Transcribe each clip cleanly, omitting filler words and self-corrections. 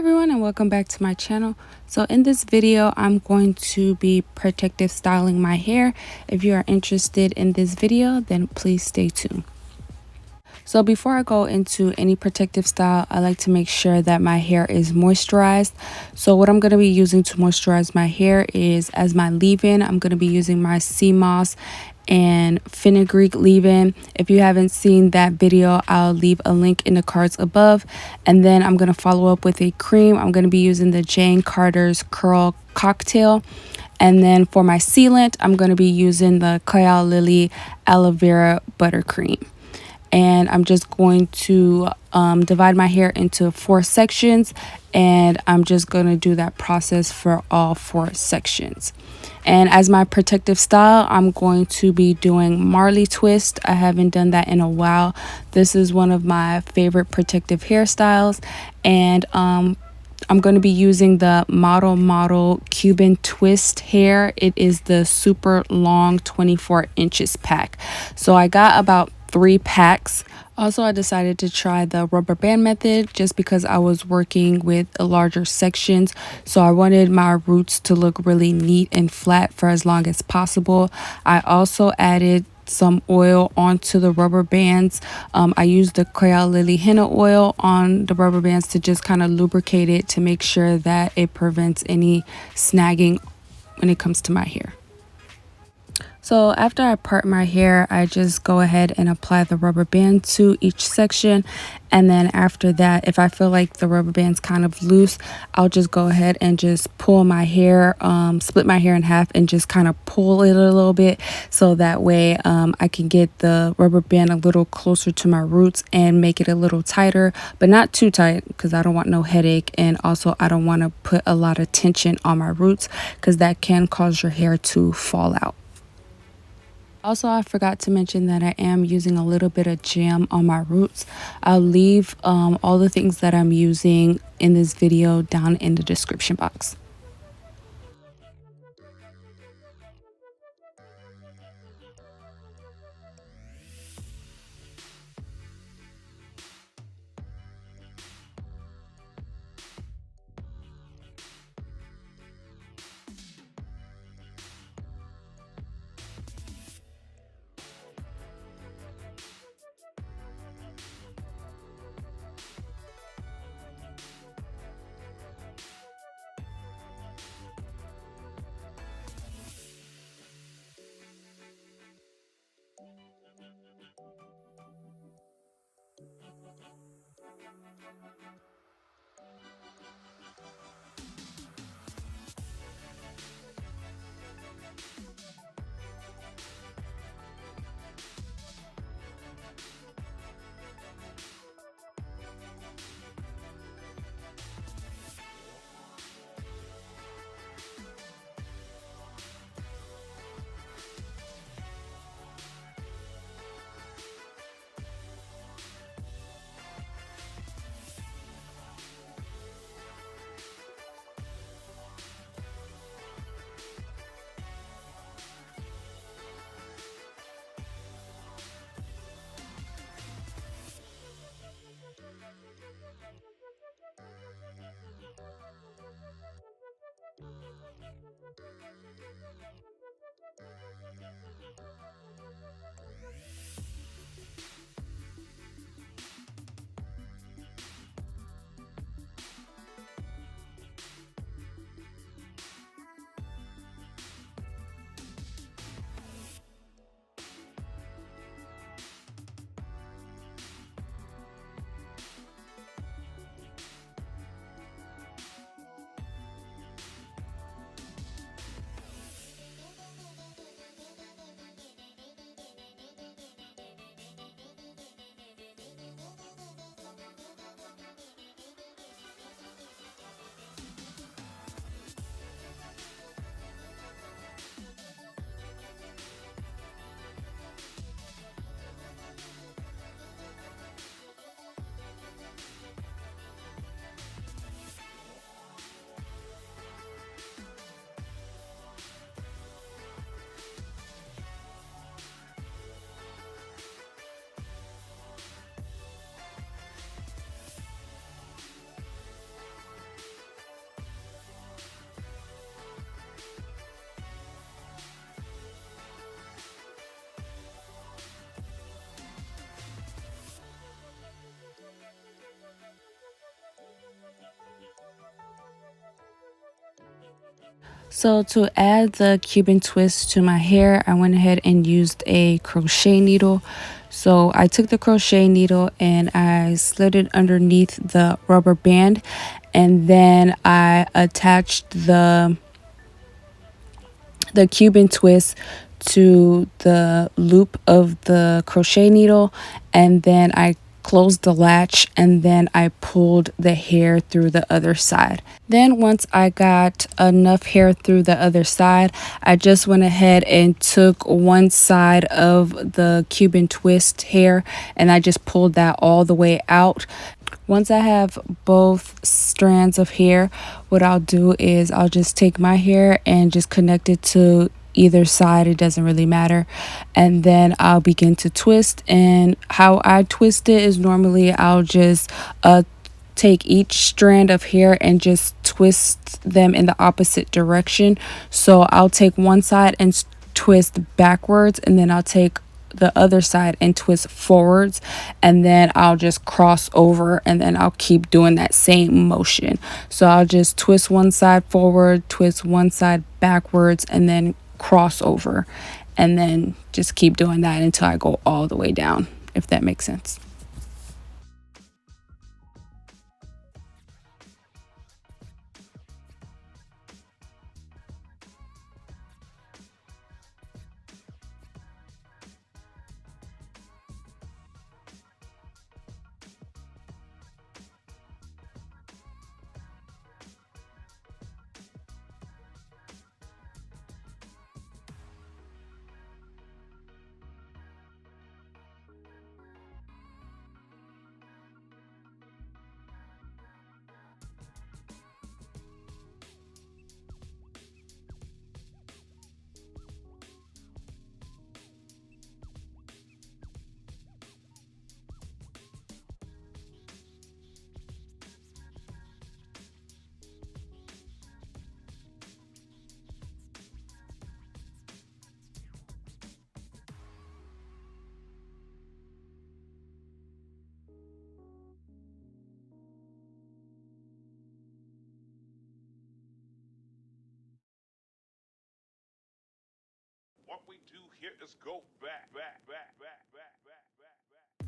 Everyone, and welcome back to my channel. So in this video I'm going to be protective styling my hair. If you are interested in this video, then please stay tuned. So before I go into any protective style, I like to make sure that my hair is moisturized. So what I'm going to be using to moisturize my hair is, as my leave-in, I'm going to be using my sea moss and fenugreek leave-in. If you haven't seen that video, I'll leave a link in the cards above. And then I'm going to follow up with a cream. I'm going to be using the Jane Carter's Curl Cocktail. And then for my sealant, I'm going to be using the Coily Aloe Vera Buttercream. And I'm just going to divide my hair into 4 sections, and I'm just going to do that process for all 4 sections. And as my protective style, I'm going to be doing Marley twist. I haven't done that in a while. This is one of my favorite protective hairstyles, and I'm going to be using the model Cuban twist hair. It is the super long 24 inches pack. So I got about 3 packs. Also, I decided to try the rubber band method just because I was working with larger sections. So I wanted my roots to look really neat and flat for as long as possible. I also added some oil onto the rubber bands. I used the coily henna oil on the rubber bands to just kind of lubricate it to make sure that it prevents any snagging when it comes to my hair. So after I part my hair, I just go ahead and apply the rubber band to each section. And then after that, if I feel like the rubber band's kind of loose, I'll just go ahead and just pull my hair, split my hair in half and just kind of pull it a little bit. So that way I can get the rubber band a little closer to my roots and make it a little tighter, but not too tight because I don't want no headache. And also I don't want to put a lot of tension on my roots because that can cause your hair to fall out. Also, I forgot to mention that I am using a little bit of jam on my roots. I'll leave all the things that I'm using in this video down in the description box. So to add the Cuban twist to my hair, I went ahead and used a crochet needle. So I took the crochet needle and I slid it underneath the rubber band, and then I attached the Cuban twist to the loop of the crochet needle, and then I closed the latch, and then I pulled the hair through the other side. Then once I got enough hair through the other side, I just went ahead and took one side of the Cuban twist hair and I just pulled that all the way out. Once I have both strands of hair, what I'll do is I'll just take my hair and just connect it to either side. It doesn't really matter. And then I'll begin to twist. And how I twist it is normally I'll just take each strand of hair and just twist them in the opposite direction. So I'll take one side and twist backwards, and then I'll take the other side and twist forwards, and then I'll just cross over, and then I'll keep doing that same motion. So I'll just twist one side forward, twist one side backwards, and then cross over, and then just keep doing that until I go all the way down, if that makes sense. What we do here is go back, back, back, back, back, back, back, back.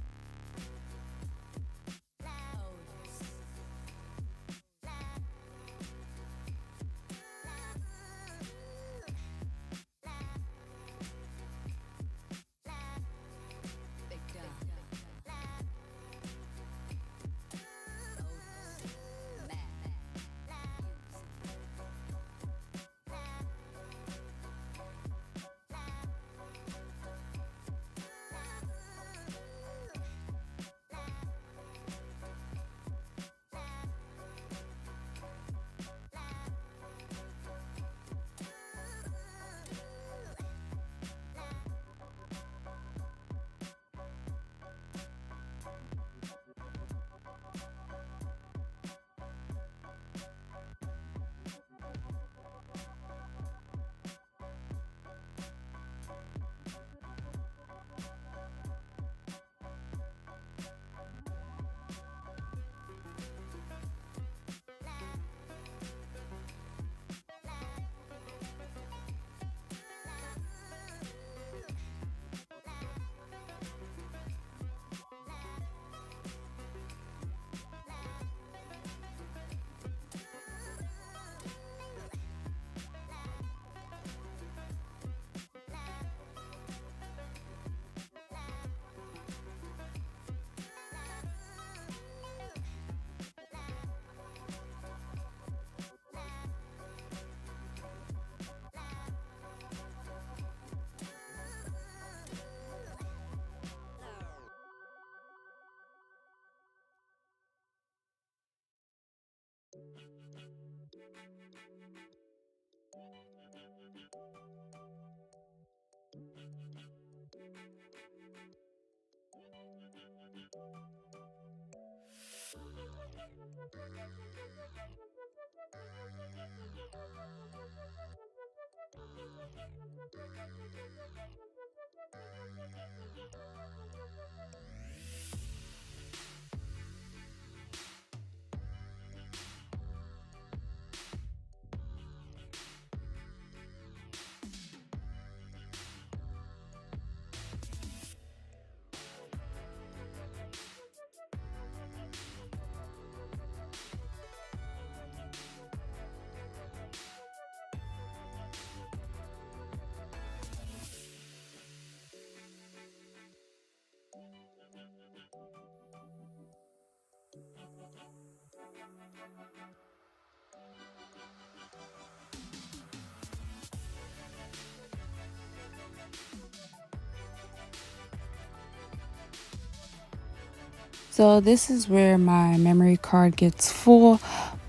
So this is where my memory card gets full,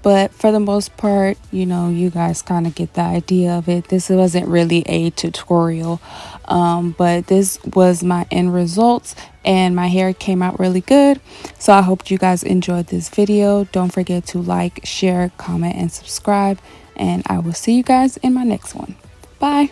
but for the most part, you know, you guys kind of get the idea of it. This wasn't really a tutorial, but this was my end results and my hair came out really good. So I hope you guys enjoyed this video. Don't forget to like, share, comment, and subscribe, and I will see you guys in my next one. Bye.